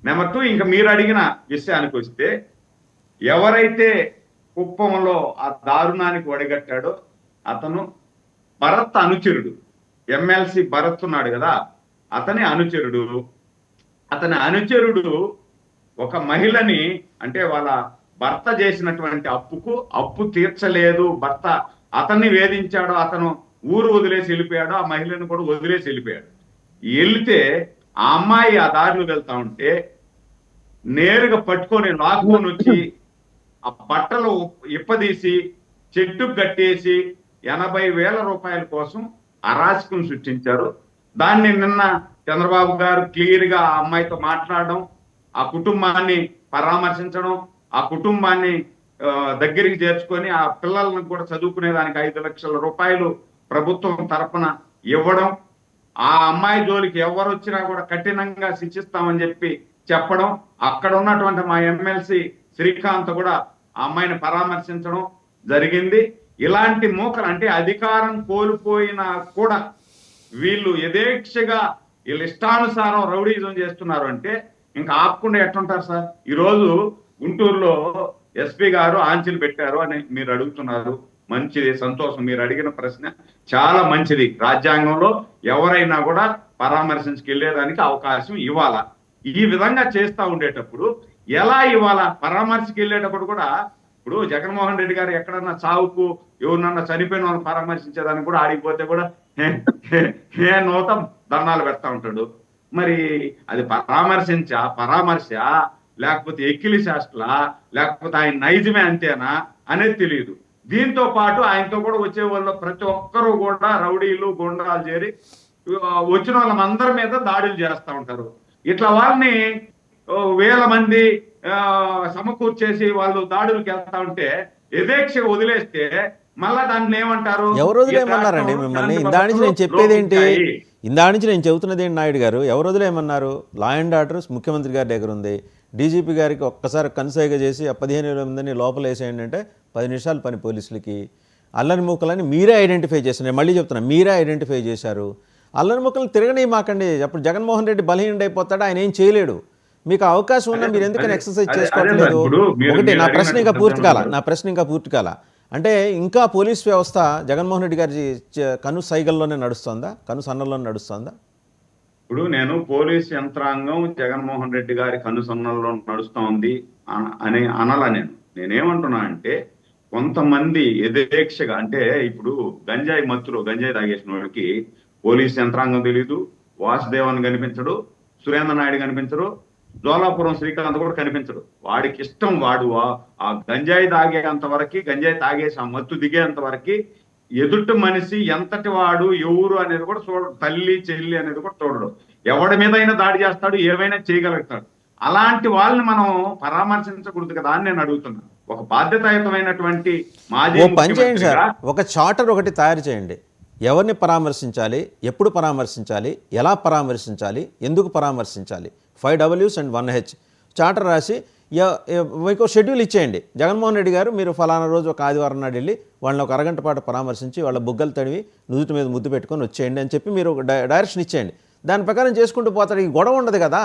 Number 2, ఇంకా మీరు అడిగిన విషయానికి వస్తే, ఎవరైతే కుప్పంలో ఆ దారుణానికి ఒడిగట్టాడో అతను భరత్ అనుచరుడు. ఎమ్మెల్సీ భరత్ ఉన్నాడు కదా, అతని అనుచరుడు ఒక మహిళని, అంటే వాళ్ళ భర్త చేసినటువంటి అప్పు తీర్చలేదు, భర్త అతన్ని వేధించాడు, అతను ఊరు వదిలేసి వెళ్ళిపోయాడు, ఆ మహిళను కూడా వదిలేసి వెళ్ళిపోయాడు. వెళ్తే ఆ అమ్మాయి ఆ దారిలో వెళ్తా ఉంటే నేరుగా పట్టుకొని లాక్కొని వచ్చి ఆ బట్టలు ఇప్పదీసి చెట్టుకు కట్టేసి 80,000 రూపాయల కోసం అరాచకం సృష్టించారు. దాన్ని నిన్న చంద్రబాబు గారు క్లియర్ గా ఆ అమ్మాయితో మాట్లాడడం, ఆ కుటుంబాన్ని పరామర్శించడం, ఆ కుటుంబాన్ని దగ్గరికి చేర్చుకొని ఆ పిల్లలను కూడా చదువుకునేదానికి 5 లక్షల రూపాయలు ప్రభుత్వం తరఫున ఇవ్వడం, ఆ అమ్మాయి జోలికి ఎవరు వచ్చినా కూడా కఠినంగా శిక్షిస్తామని చెప్పడం, అక్కడ ఉన్నటువంటి మా ఎమ్మెల్సీ శ్రీకాంత్ కూడా ఆ అమ్మాయిని పరామర్శించడం జరిగింది. ఇలాంటి మూకలు, అంటే అధికారం కోల్పోయినా కూడా వీళ్ళు యథేక్షగా వీళ్ళు ఇష్టానుసారం రౌడీజం చేస్తున్నారు అంటే ఇంకా ఆపకుండా ఎట్లుంటారు సార్? ఈరోజు గుంటూరులో ఎస్పీ గారు ఆంక్షలు పెట్టారు అని మీరు అడుగుతున్నారు. మంచిది, సంతోషం. మీరు అడిగిన ప్రశ్న చాలా మంచిది. రాజ్యాంగంలో ఎవరైనా కూడా పరామర్శించుకెళ్లేదానికి అవకాశం ఇవ్వాలా. ఈ విధంగా చేస్తూ ఉండేటప్పుడు ఎలా ఇవ్వాలా? పరామర్శకి వెళ్ళేటప్పుడు కూడా ఇప్పుడు జగన్మోహన్ రెడ్డి గారు ఎక్కడన్నా చావుకు ఎవరినన్నా చనిపోయిన వాళ్ళని పరామర్శించేదానికి కూడా ఆడిపోతే కూడా నూత దండాలు పెడతా ఉంటాడు. మరి అది పరామర్శ లేకపోతే ఎక్కిలి శాస్త్రలా, లేకపోతే ఆయన నైజమే అంతేనా అనేది తెలియదు. దీంతో పాటు ఆయనతో కూడా వచ్చే వాళ్ళు ప్రతి ఒక్కరూ కూడా రౌడీలు గుండాలు చేరి వచ్చిన వాళ్ళందరి మీద దాడులు చేస్తూ ఉంటారు. ఇట్లా వాళ్ళని వేల మంది సమకూర్చేసి వాళ్ళు దాడులకు వెళ్తా ఉంటే యథేక్షగా వదిలేస్తే మళ్ళా దాన్ని ఏమంటారు? ఎవరు వదిలేయమన్నారండి మిమ్మల్ని? ఇందా నుంచి నేను చెప్పేది ఏంటి, ఇందా నుంచి నేను చెబుతున్నది ఏంటి నాయుడు గారు? ఎవరు వదిలేయమన్నారు? లా అండ్ ఆర్డర్ ముఖ్యమంత్రి గారి దగ్గర ఉంది. డీజీపీ గారికి ఒక్కసారి కన్సైగ చేసి 15,000 మందిని లోపల వేసేయండి అంటే 10 నిమిషాలు పని పోలీసులకి. అల్లరి మూకలని మీరే ఐడెంటిఫై చేశారు. నేను మళ్ళీ చెప్తున్నా, మీరే ఐడెంటిఫై చేశారు. అల్లరి మూకలను తిరగని మాకండి. అప్పుడు జగన్మోహన్ రెడ్డి బలహీనుడైపోతాడు, ఆయన ఏం చేయలేడు. మీకు అవకాశం ఉన్నా మీరు ఎందుకని ఎక్సర్సైజ్ చేసుకోవట్లేదు? ఒకటి నా ప్రశ్న ఇంకా పూర్తి కాల. అంటే ఇంకా పోలీస్ వ్యవస్థ జగన్మోహన్ రెడ్డి గారి కను సైగల్లోనే నడుస్తుందా, కను సన్నల్లోనే నడుస్తుందా? ఇప్పుడు నేను పోలీస్ యంత్రాంగం జగన్మోహన్ రెడ్డి గారి కనుసన్నల్లో నడుస్తోంది అని అనలా. నేనేమంటున్నా అంటే కొంతమంది యథేక్షగా, అంటే ఇప్పుడు గంజాయి తాగేసిన వాడికి పోలీస్ యంత్రాంగం తెలీదు, వాసుదేవన్ కనిపించడు, సురేంద్ర నాయుడు కనిపించడు, జోలాపురం శ్రీకాంత్ కూడా కనిపించడు. వాడికి ఇష్టం, వాడు ఆ గంజాయి తాగేంత వరకు, గంజాయి తాగేసి ఆ మత్తు దిగేంత వరకు ఎదుటి మనిషి ఎంతటి వాడు ఎవరు అనేది కూడా చూడడు, తల్లి చెల్లి అనేది కూడా చూడడు. ఎవడి మీద అయినా దాడి చేస్తాడు, ఏమైనా చేయగలుగుతాడు. అలాంటి వాళ్ళని మనం పరామర్శించకూడదు కదా అని నేను అడుగుతున్నా. ఒక బాధ్యతాయుతమైనటువంటి మాజీ పని చేయండి సార్, ఒక చార్టర్ ఒకటి తయారు చేయండి. ఎవరిని పరామర్శించాలి, ఎప్పుడు పరామర్శించాలి, ఎలా పరామర్శించాలి, ఎందుకు పరామర్శించాలి, 5 Ws and 1 H చార్టర్ రాసి మీకు షెడ్యూల్ ఇచ్చేయండి. జగన్మోహన్ రెడ్డి గారు మీరు ఫలానా రోజు ఒక ఆదివారం నాడు వెళ్ళి వాళ్ళని ఒక అరగంట పాటు పరామర్శించి వాళ్ళ బుగ్గలు తడివి నుదుటి మీద ముద్దు పెట్టుకొని వచ్చేయండి అని చెప్పి మీరు డైరెక్షన్ ఇచ్చేయండి. దాని ప్రకారం చేసుకుంటూ పోతాడు. ఈ గొడవ ఉండదు కదా.